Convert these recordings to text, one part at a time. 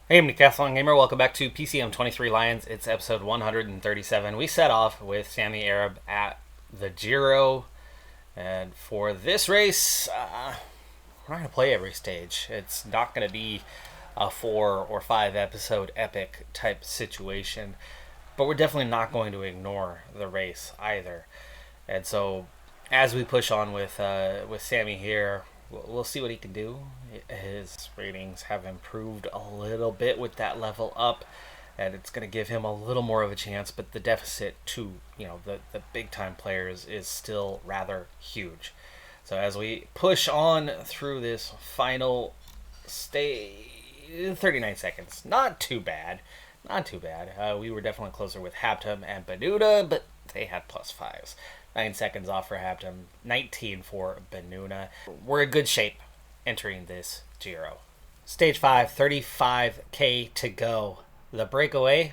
Hey, I'm Decathlon Gamer. Welcome back to PCM23 Lions. It's episode 137. We set off with Sammy Arab at the Giro, and for this race, we're not going to play every stage. It's not going to be a 4 or 5 episode epic type situation, but we're definitely not going to ignore the race either. And so, as we push on with Sammy here, we'll see what he can do. His ratings have improved a little bit with that level up, and it's going to give him a little more of a chance. But the deficit to the big time players is still rather huge. So as we push on through this final stay, 39 seconds, not too bad. Not too bad. We were definitely closer with Haptum and Benuda, but they had plus fives. 9 seconds off for Haptum, 19 for Benuna. We're in good shape entering this Giro. Stage 5, 35K to go. The breakaway,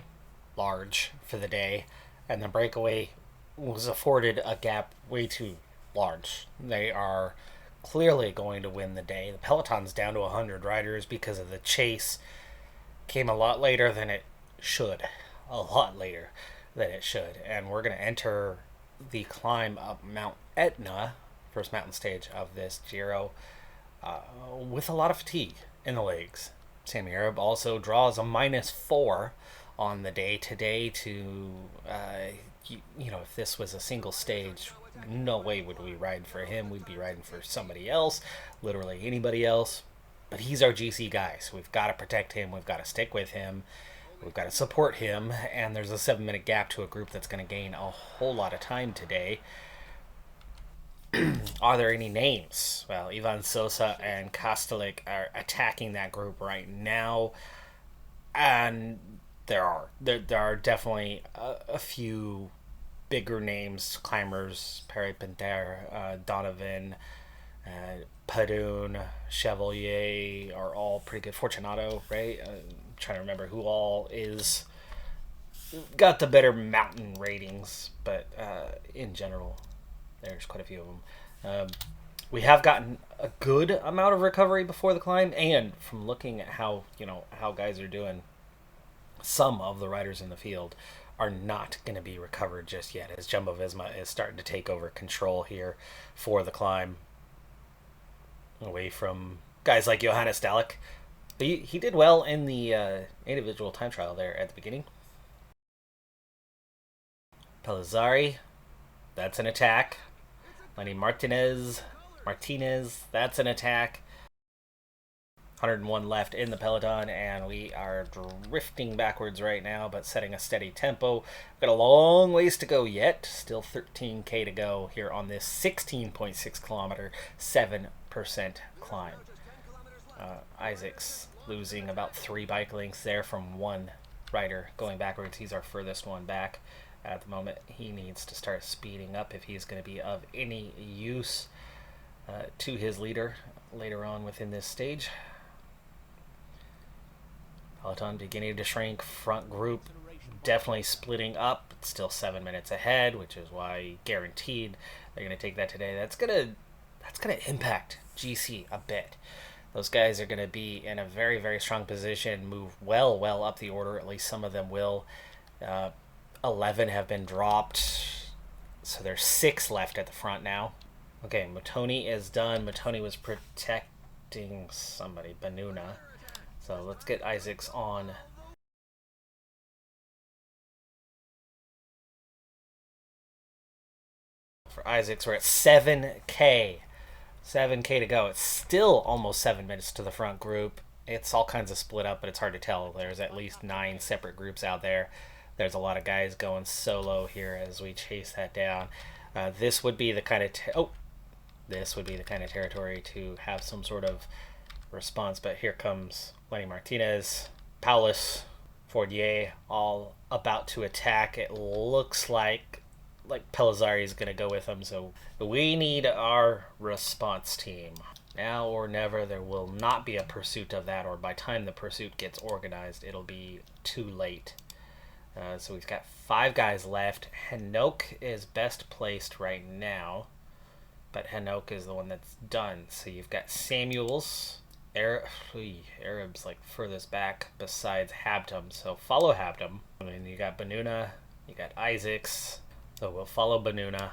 large for the day, and the breakaway was afforded a gap way too large. They are clearly going to win the day. The peloton's down to 100 riders because of the chase. Came a lot later than it should. A lot later than it should. And we're going to enter the climb up Mount Etna, first mountain stage of this Giro, with a lot of fatigue in the legs. Sammy Arab also draws a -4 on the day today to, if this was a single stage, no way would we ride for him. We'd be riding for somebody else, literally anybody else. But he's our GC guy, so we've got to protect him. We've got to stick with him. We've got to support him. And there's a 7-minute gap to a group that's going to gain a whole lot of time today. Are there any names? Well, Ivan Sosa and Kostalik are attacking that group right now. And there are definitely a few bigger names, climbers, Perry Pinter, Donovan, Padun, Chevalier are all pretty good. Fortunato, right? I'm trying to remember who all is got the better mountain ratings, but in general, there's quite a few of them. We have gotten a good amount of recovery before the climb, and from looking at how guys are doing, some of the riders in the field are not going to be recovered just yet, as Jumbo Visma is starting to take over control here for the climb, away from guys like Johannes Dalek. He did well in the individual time trial there at the beginning. Pellizzari, that's an attack. Lenny Martinez, that's an attack. 101 left in the peloton, and we are drifting backwards right now, but setting a steady tempo. Got a long ways to go yet. Still 13K to go here on this 16.6 kilometer, 7% climb. Isaac's losing about 3 bike lengths there from one rider going backwards. He's our furthest one back at the moment. He needs to start speeding up if he's going to be of any use to his leader later on within this stage. Peloton beginning to shrink. Front group definitely splitting up. It's still 7 minutes ahead, which is why guaranteed they're going to take that today. That's gonna impact GC a bit. Those guys are going to be in a very, very strong position, move well up the order. At least some of them will. 11 have been dropped, so there's 6 left at the front now. Okay, Matoni is done. Matoni was protecting somebody, Benuna. So let's get Isaacs on. For Isaacs, we're at 7K. 7K to go. It's still almost 7 minutes to the front group. It's all kinds of split up, but it's hard to tell. There's at least 9 separate groups out there. There's a lot of guys going solo here as we chase that down. This would be the kind of territory to have some sort of response. But here comes Lenny Martinez, Paulus, Fordier, all about to attack. It looks like Pellizzari is going to go with them. So we need our response team. Now or never, there will not be a pursuit of that, or by the time the pursuit gets organized, it'll be too late. So we've got 5 guys left. Hanoch is best placed right now, but Hanoch is the one that's done. So you've got Samuels, Arab's like furthest back besides Habtum, so follow Habtum. I mean, you got Benuna, you got Isaacs, so we'll follow Benuna.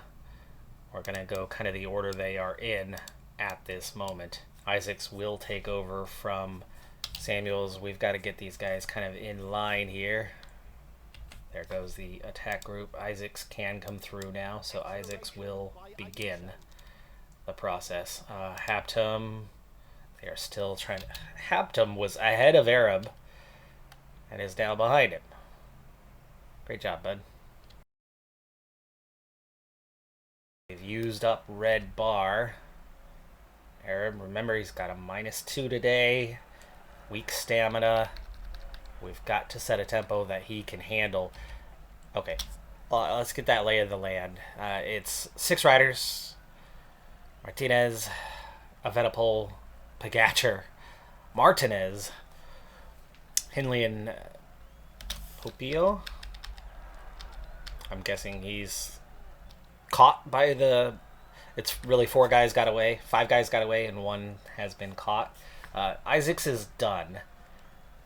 We're gonna go kind of the order they are in at this moment. Isaacs will take over from Samuels. We've got to get these guys kind of in line here. There goes the attack group. Isaacs can come through now, so Isaacs will begin the process. Haptum, they are still trying to... Haptum was ahead of Arab and is now behind him. Great job, bud. They've used up red bar. Arab, remember, he's got a -2 today. Weak stamina. We've got to set a tempo that he can handle. Okay, well, let's get that lay of the land. It's 6 riders. Martinez, Evenepoel, Pogacar, Martinez, Hindley, and Popio. I'm guessing he's caught by the... It's really 4 guys got away, 5 guys got away, and 1 has been caught. Isaacs is done.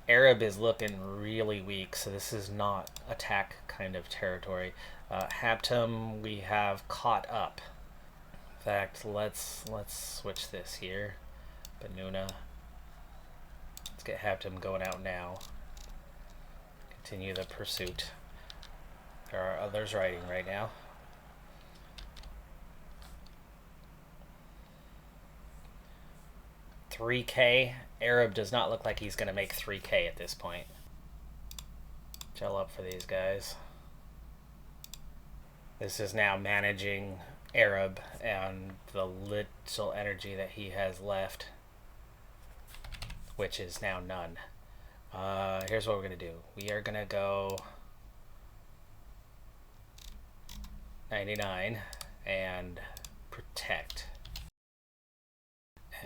Arab is looking really weak, so this is not attack kind of territory. Haptum, we have caught up. In fact, let's switch this here. Benuna. Let's get Haptum going out now. Continue the pursuit. There are others riding right now. $3K. Arab does not look like he's going to make $3K at this point. Gel up for these guys. This is now managing Arab and the little energy that he has left, which is now none. Here's what we're going to do. We are going to go 99 and protect.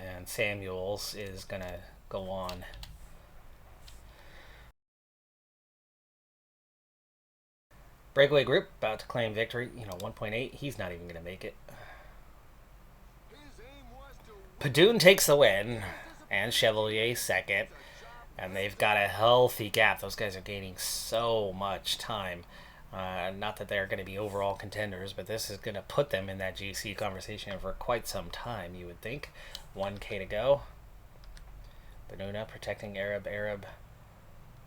And Samuels is going to go on. Breakaway group about to claim victory. 1.8. He's not even going to make it. Padoon takes the win. And Chevalier second. And they've got a healthy gap. Those guys are gaining so much time. Not that they're going to be overall contenders, but this is going to put them in that GC conversation for quite some time, you would think. 1K to go. Benuna protecting Arab. Arab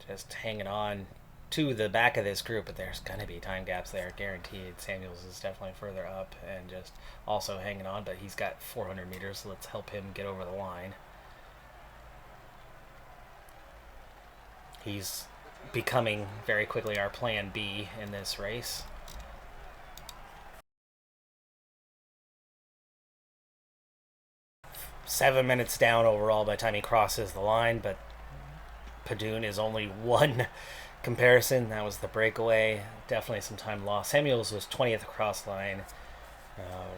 just hanging on to the back of this group, but there's going to be time gaps there, guaranteed. Samuels is definitely further up and just also hanging on, but he's got 400 meters, so let's help him get over the line. He's becoming very quickly our plan B in this race. Seven minutes down overall by the time he crosses the line, but Padoon is only 1 comparison. That was the breakaway. Definitely some time lost. Samuels was 20th across line.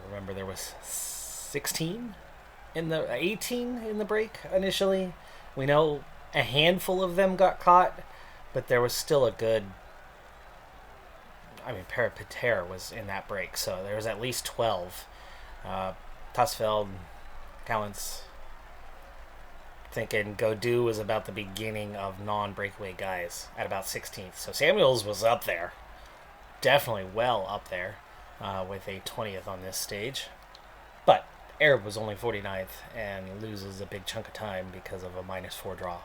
Remember, there was 18 in the break initially. We know a handful of them got caught, but there was still a good... Pater was in that break, so there was at least 12. Tussfeld, Callens, thinking Godu was about the beginning of non-breakaway guys at about 16th. So Samuels was up there. Definitely well up there with a 20th on this stage. But Arab was only 49th and loses a big chunk of time because of a -4 draw.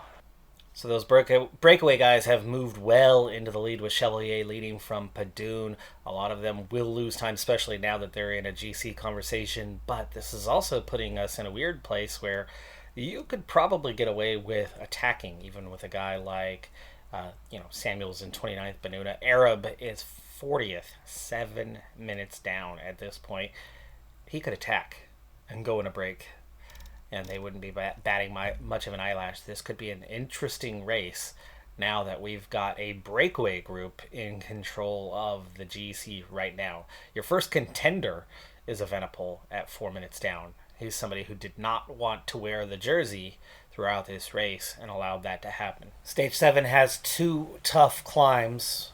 So those breakaway guys have moved well into the lead with Chevalier leading from Padoon. A lot of them will lose time, especially now that they're in a GC conversation. But this is also putting us in a weird place where you could probably get away with attacking, even with a guy like, Samuels in 29th, Benuna. Arab is 40th, 7 minutes down at this point. He could attack and go in a break, and they wouldn't be batting much of an eyelash. This could be an interesting race now that we've got a breakaway group in control of the GC right now. Your first contender is Evenepoel at 4 minutes down. He's somebody who did not want to wear the jersey throughout this race and allowed that to happen. Stage 7 has 2 tough climbs.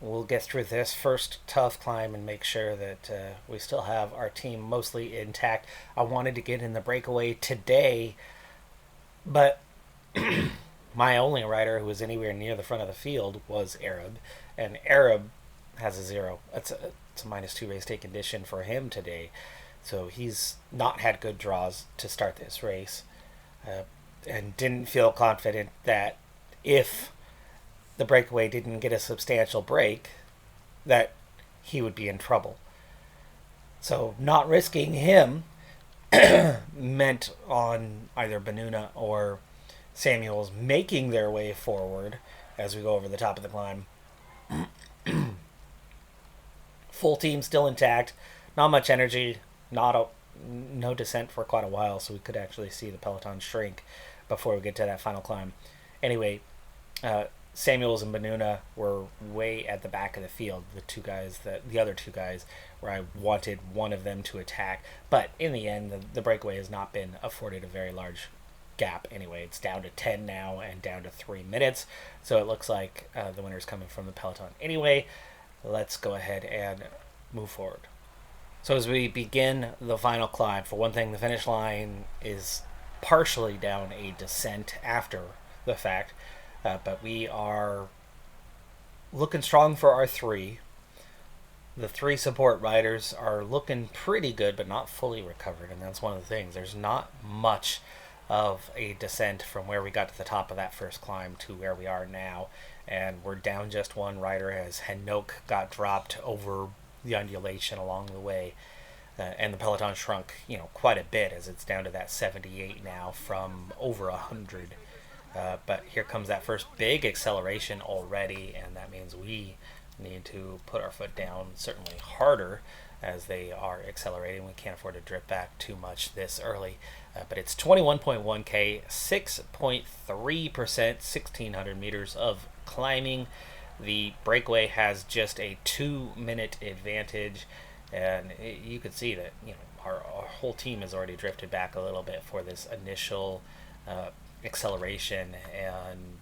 We'll get through this first tough climb and make sure that we still have our team mostly intact. I wanted to get in the breakaway today But my only rider who was anywhere near the front of the field was Arab, and Arab has a zero. It's a -2 race day condition for him today, so he's not had good draws to start this race, uh, and didn't feel confident that if the breakaway didn't get a substantial break, that he would be in trouble. So not risking him meant on either Benuna or Samuels making their way forward as we go over the top of the climb. Full team still intact, not much energy, no descent for quite a while, so we could actually see the peloton shrink before we get to that final climb. Anyway, Samuels and Benuna were way at the back of the field. The other two guys, where I wanted one of them to attack, but in the end, the breakaway has not been afforded a very large gap. Anyway, it's down to 10 now and down to 3 minutes. So it looks like the winner's coming from the peloton. Anyway, let's go ahead and move forward. So as we begin the final climb, for one thing, the finish line is partially down a descent after the fact. But we are looking strong for our three. The three support riders are looking pretty good, but not fully recovered. And that's one of the things. There's not much of a descent from where we got to the top of that first climb to where we are now. And we're down just one rider as Henok got dropped over the undulation along the way. And the peloton shrunk, quite a bit, as it's down to that 78 now from over 100. But here comes that first big acceleration already, and that means we need to put our foot down certainly harder as they are accelerating. We can't afford to drip back too much this early. But it's 21.1K, 6.3%, 1,600 meters of climbing. The breakaway has just a 2-minute advantage, and you could see that our whole team has already drifted back a little bit for this initial acceleration, and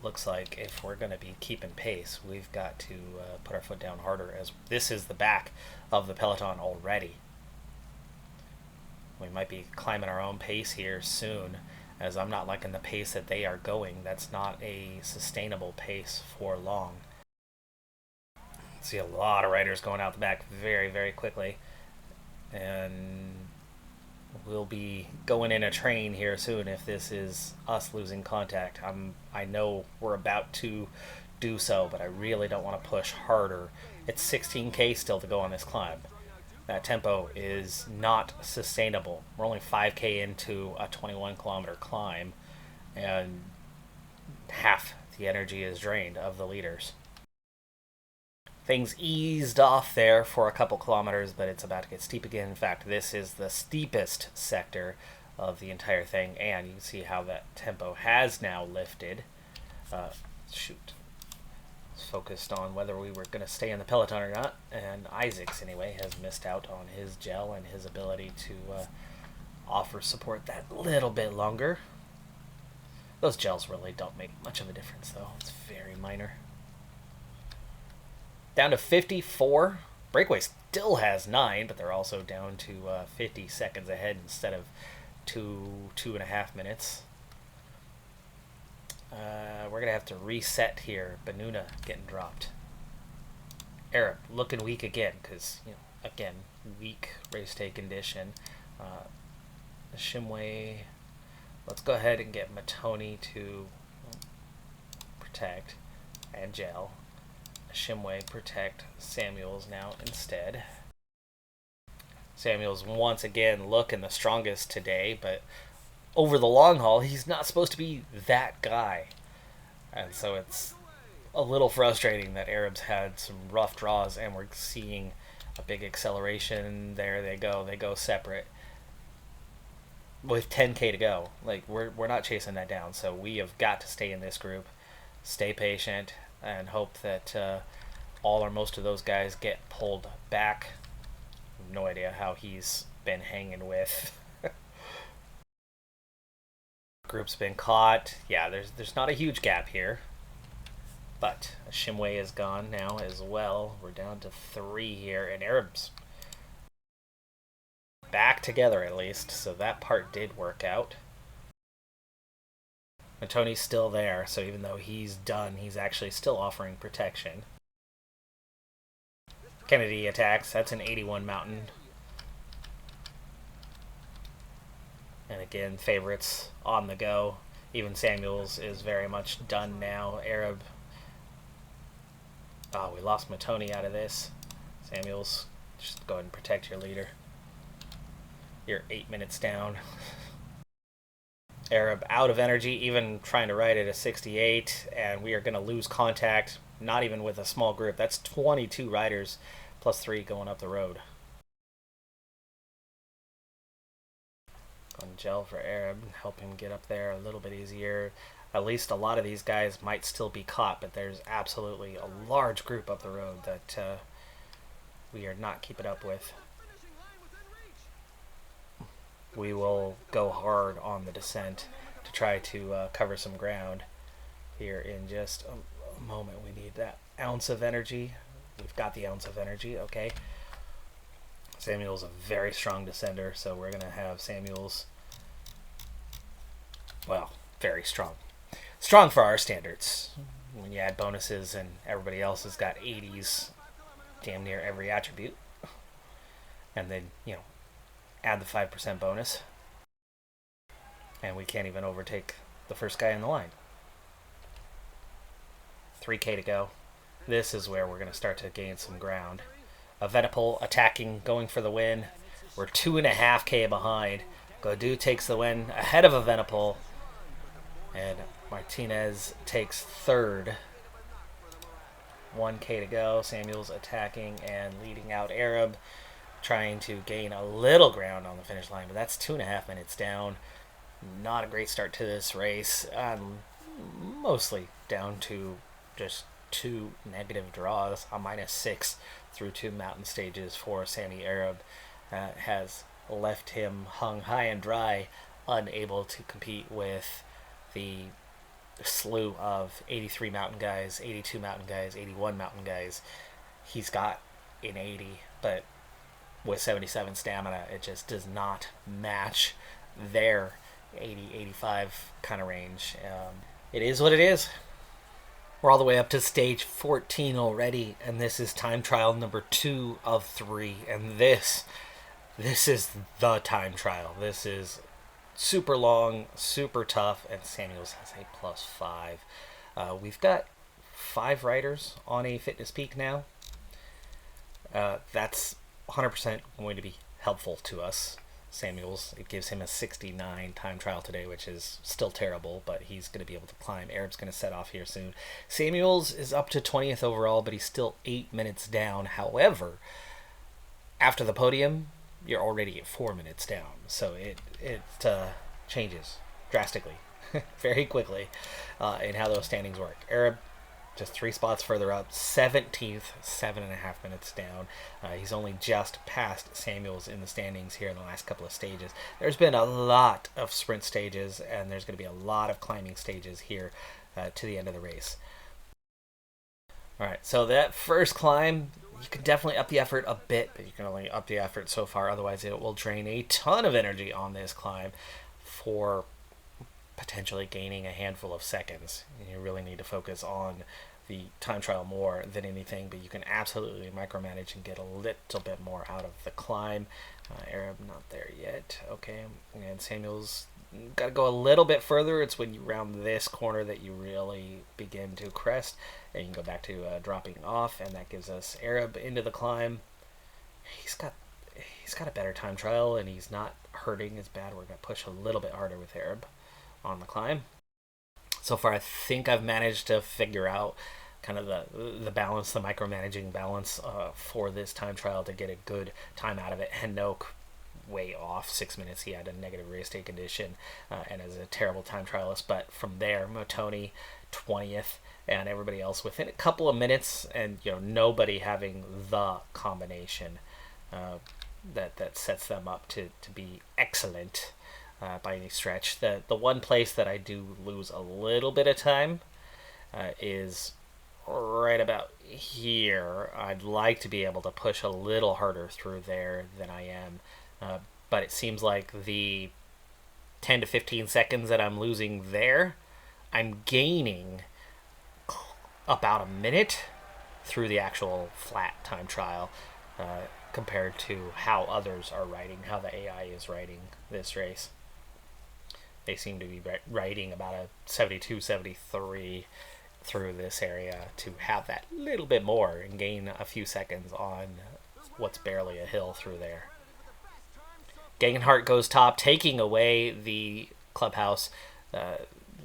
looks like if we're going to be keeping pace, we've got to put our foot down harder, as this is the back of the peloton already. We might be climbing our own pace here soon, as I'm not liking the pace that they are going. That's not a sustainable pace for long. See a lot of riders going out the back very, very quickly, and we'll be going in a train here soon if this is us losing contact. I know we're about to do so, but I really don't want to push harder. It's 16K still to go on this climb. That tempo is not sustainable. We're only 5K into a 21-kilometer climb, and half the energy is drained of the leaders. Things eased off there for a couple kilometers, but it's about to get steep again. In fact, this is the steepest sector of the entire thing, and you can see how that tempo has now lifted. Focused on whether we were going to stay in the peloton or not, and Isaacs, anyway, has missed out on his gel and his ability to offer support that little bit longer. Those gels really don't make much of a difference, though. It's very minor. Down to 54. Breakaway still has 9, but they're also down to 50 seconds ahead instead of 2.5 minutes. We're going to have to reset here. Benuna getting dropped. Arab looking weak again because, again, weak race day condition. Shimway. Let's go ahead and get Matoni to protect and gel. Shimway protect Samuels now instead. Samuels once again looking the strongest today, but over the long haul, he's not supposed to be that guy. And so it's a little frustrating that Arab's had some rough draws, and we're seeing a big acceleration. There they go separate with 10K to go. Like, we're not chasing that down, so we have got to stay in this group, stay patient, and hope that all or most of those guys get pulled back. No idea how he's been hanging with. Group's been caught. Yeah, there's not a huge gap here, but Shimway is gone now as well. We're down to 3 here, and Arab's back together at least, so that part did work out. Matoni's still there, so even though he's done, he's actually still offering protection. Kennedy attacks. That's an 81 mountain. And again, favorites on the go. Even Samuels is very much done now. Arab. Oh, we lost Matoni out of this. Samuels, just go ahead and protect your leader. You're 8 minutes down. Arab out of energy, even trying to ride at a 68, and we are going to lose contact, not even with a small group. That's 22 riders, plus 3 going up the road. Going gel for Arab, help him get up there a little bit easier. At least a lot of these guys might still be caught, but there's absolutely a large group up the road that we are not keeping up with. We will go hard on the descent to try to cover some ground here in just a moment. We need that ounce of energy. We've got the ounce of energy, okay. Samuel's a very strong descender, so we're going to have Samuel's, well, very strong. Strong for our standards. When you add bonuses and everybody else has got 80s damn near every attribute. And then, add the 5% bonus, and we can't even overtake the first guy in the line. 3K to go. This is where we're going to start to gain some ground. Evenipol attacking, going for the win. We're 2.5K behind. Godou takes the win ahead of Evenipol, and Martinez takes third. 1K to go. Samuel's attacking and leading out Arab, trying to gain a little ground on the finish line, but that's 2.5 minutes down. Not a great start to this race. Mostly down to just 2 negative draws, a -6 through 2 mountain stages for Sammy Arab. Has left him hung high and dry, unable to compete with the slew of 83 mountain guys, 82 mountain guys, 81 mountain guys. He's got an 80, but with 77 stamina, it just does not match their 80, 85 kind of range. It is what it is. We're all the way up to stage 14 already, and this is time trial number 2 of 3. And this is the time trial. This is super long, super tough, and Samuels has a +5. We've got 5 riders on a fitness peak now. That's 100% going to be helpful to us. Samuels, it gives him a 69 time trial today, which is still terrible, but he's going to be able to climb. Arab's going to set off here soon. Samuels is up to 20th overall, but he's still 8 minutes down. However, after the podium, you're already at 4 minutes down, so it changes drastically very quickly in how those standings work. Arab just 3 spots further up, 17th, 7.5 minutes down. He's only just passed Samuels in the standings here in the last couple of stages. There's been a lot of sprint stages, and there's going to be a lot of climbing stages here to the end of the race. All right, so that first climb, you can definitely up the effort a bit, but you can only up the effort so far. Otherwise, it will drain a ton of energy on this climb for potentially gaining a handful of seconds. And you really need to focus on the time trial more than anything, but you can absolutely micromanage and get a little bit more out of the climb. Arab not there yet. Okay, and Samuel's got to go a little bit further. It's when you round this corner that you really begin to crest, and you can go back to dropping off, and that gives us Arab into the climb. He's got a better time trial, and he's not hurting as bad. We're going to push a little bit harder with Arab on the climb. So far, I think I've managed to figure out kind of the balance, the micromanaging balance for this time trial to get a good time out of it. Henoch way off, 6 minutes. He had a negative race day condition and is a terrible time trialist. But from there, Motoni 20th, and everybody else within a couple of minutes, and nobody having the combination that sets them up to be excellent. By any stretch. The one place that I do lose a little bit of time is right about here. I'd like to be able to push a little harder through there than I am, but it seems like the 10 to 15 seconds that I'm losing there I'm gaining about a minute through the actual flat time trial compared to how others are writing, how the AI is writing this race. They seem to be writing about a 72, 73 through this area to have that little bit more and gain a few seconds on what's barely a hill through there. Gegenhardt goes top, taking away the clubhouse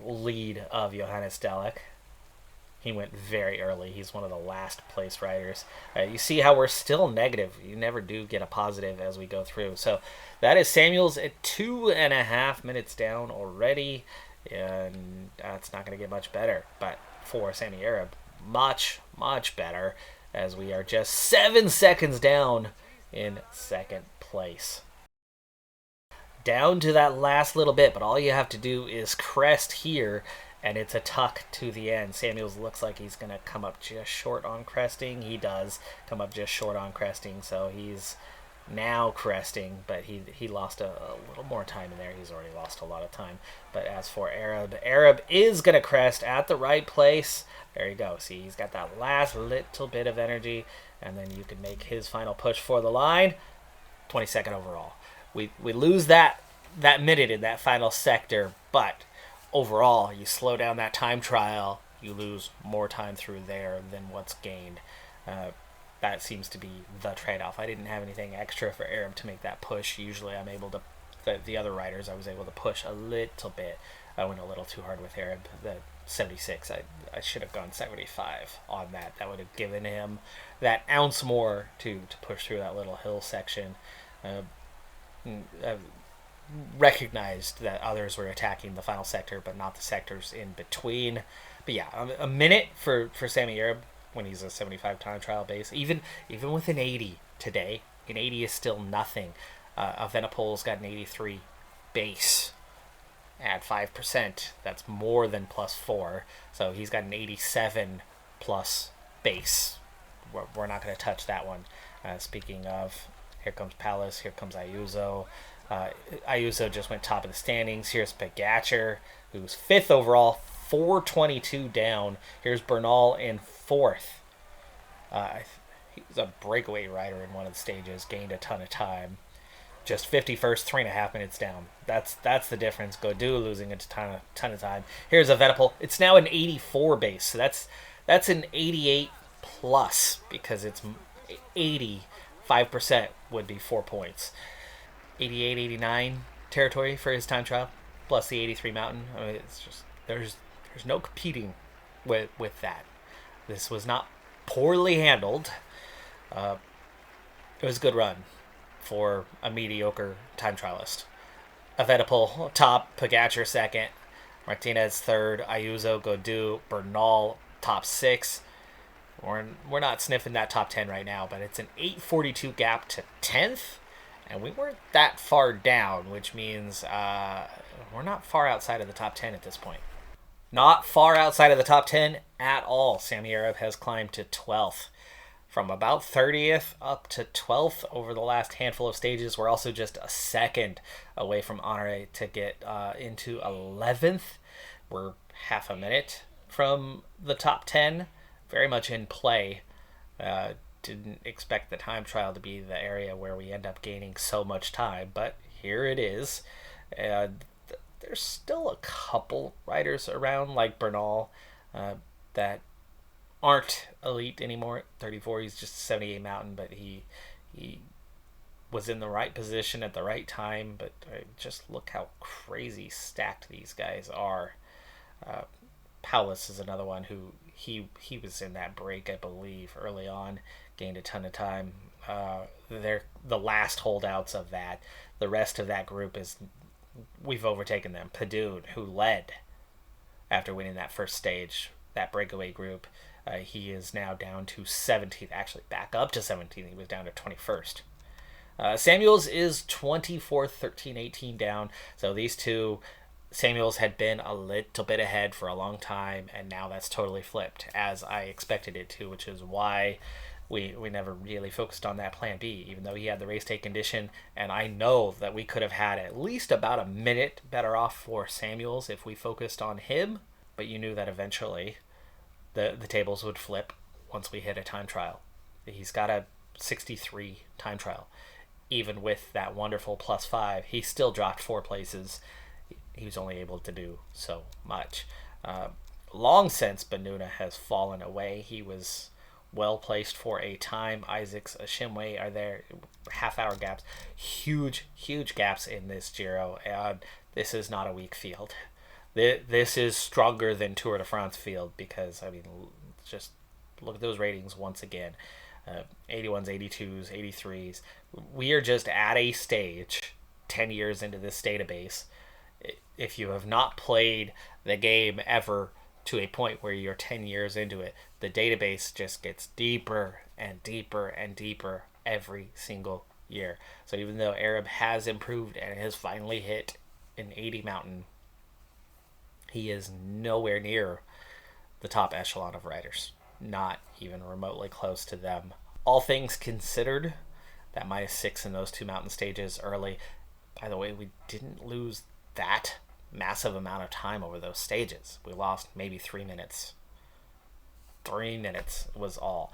lead of Johannes Delic. He went very early. He's one of the last place riders. You see how we're still negative. You never do get a positive as we go through. So that is Samuels at 2.5 minutes down already. And it's not going to get much better. But for Sammy Arab, much, much better, as we are just 7 seconds down in second place. Down to that last little bit, but all you have to do is crest here, and it's a tuck to the end. Samuels looks like he's going to come up just short on cresting. He does come up just short on cresting, so he's now cresting, but he lost a little more time in there. He's already lost a lot of time. But as for Arab is going to crest at the right place. There you go. See, he's got that last little bit of energy, and then you can make his final push for the line. 22nd overall. We lose that minute in that final sector, but overall, you slow down that time trial, you lose more time through there than what's gained. That seems to be the trade-off. I didn't have anything extra for Arab to make that push. Usually I'm able to, the other riders, I was able to push a little bit. I went a little too hard with Arab. The 76, I should have gone 75 on that. That would have given him that ounce more to push through that little hill section. Recognized that others were attacking the final sector, but not the sectors in between. But yeah, a minute for Sammy Arab when he's a 75 time trial base. Even with an 80 today, an 80 is still nothing. Evenepoel's got an 83 base at 5%. That's more than +4. So he's got an 87 plus base. We're not going to touch that one. Speaking of, here comes Palace, here comes Ayuso. Ayuso just went top of the standings. Here's Pogacar, who's 5th overall, 422 down. Here's Bernal in 4th. He was a breakaway rider in one of the stages, gained a ton of time. Just 51st, 3.5 minutes down. That's the difference. Gaudu losing a ton of time. Here's Evenepoel. It's now an 84 base, so that's an 88 plus, because it's 80. 5% would be 4 points. 88, 89 territory for his time trial, plus the 83 mountain. I mean, it's just there's no competing with that. This was not poorly handled. It was a good run for a mediocre time trialist. Evenepoel top, Pogacar second, Martinez third, Ayuso, Gaudu, Bernal top 6. We're not sniffing that top 10 right now, but it's an 8:42 gap to 10th, and we weren't that far down, which means we're not far outside of the top 10 at this point. Not far outside of the top 10 at all. Sammy Arab has climbed to 12th. From about 30th up to 12th over the last handful of stages. We're also just a second away from Honore to get into 11th. We're half a minute from the top 10. Very much in play. Didn't expect the time trial to be the area where we end up gaining so much time, but here it is. And there's still a couple riders around, like Bernal, that aren't elite anymore. At 34, he's just 78 mountain, but he was in the right position at the right time. But just look how crazy stacked these guys are. Paulus is another one who he was in that break, I believe, early on, gained a ton of time. They're the last holdouts of that. The rest of that group we've overtaken them. Padun, who led after winning that first stage, that breakaway group, he is now down to 17th, actually back up to 17th. He was down to 21st. Samuels is 24th, 13, 18 down. So these two, Samuels had been a little bit ahead for a long time, and now that's totally flipped, as I expected it to, which is why we never really focused on that plan B, even though he had the race day condition, and I know that we could have had at least about a minute better off for Samuels if we focused on him, but you knew that eventually the tables would flip once we hit a time trial. He's got a 63 time trial. Even with that wonderful +5, he still dropped 4 places. He was only able to do so much. Long since Benuna has fallen away. He was well placed for a time. Isaacs, Ashimwe are there. Half-hour gaps. Huge gaps in this Giro. And this is not a weak field. This is stronger than Tour de France field because, I mean, just look at those ratings once again. 81s, 82s, 83s. We are just at a stage 10 years into this database. If you have not played the game ever to a point where you're 10 years into it, the database just gets deeper and deeper and deeper every single year. So even though Arab has improved and has finally hit an 80 mountain, he is nowhere near the top echelon of riders. Not even remotely close to them. All things considered, that -6 in those 2 mountain stages early. By the way, we didn't lose that massive amount of time over those stages. We lost maybe 3 minutes. 3 minutes was all.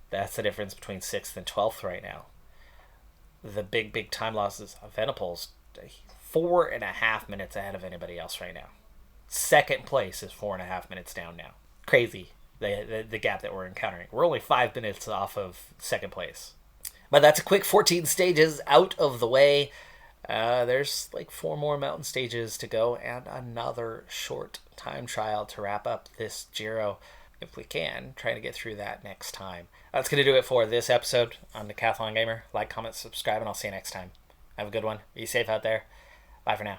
That's the difference between 6th and 12th right now. The big time losses of Venapole's 4.5 minutes ahead of anybody else right now. Second place is 4.5 minutes down now. Crazy. The gap that we're encountering. We're only 5 minutes off of second place. But that's a quick 14 stages out of the way. There's like 4 more mountain stages to go and another short time trial to wrap up this Giro. If we can, try to get through that next time. That's going to do it for this episode on Decathlon Gamer. Like, comment, subscribe, and I'll see you next time. Have a good one. Be safe out there. Bye for now.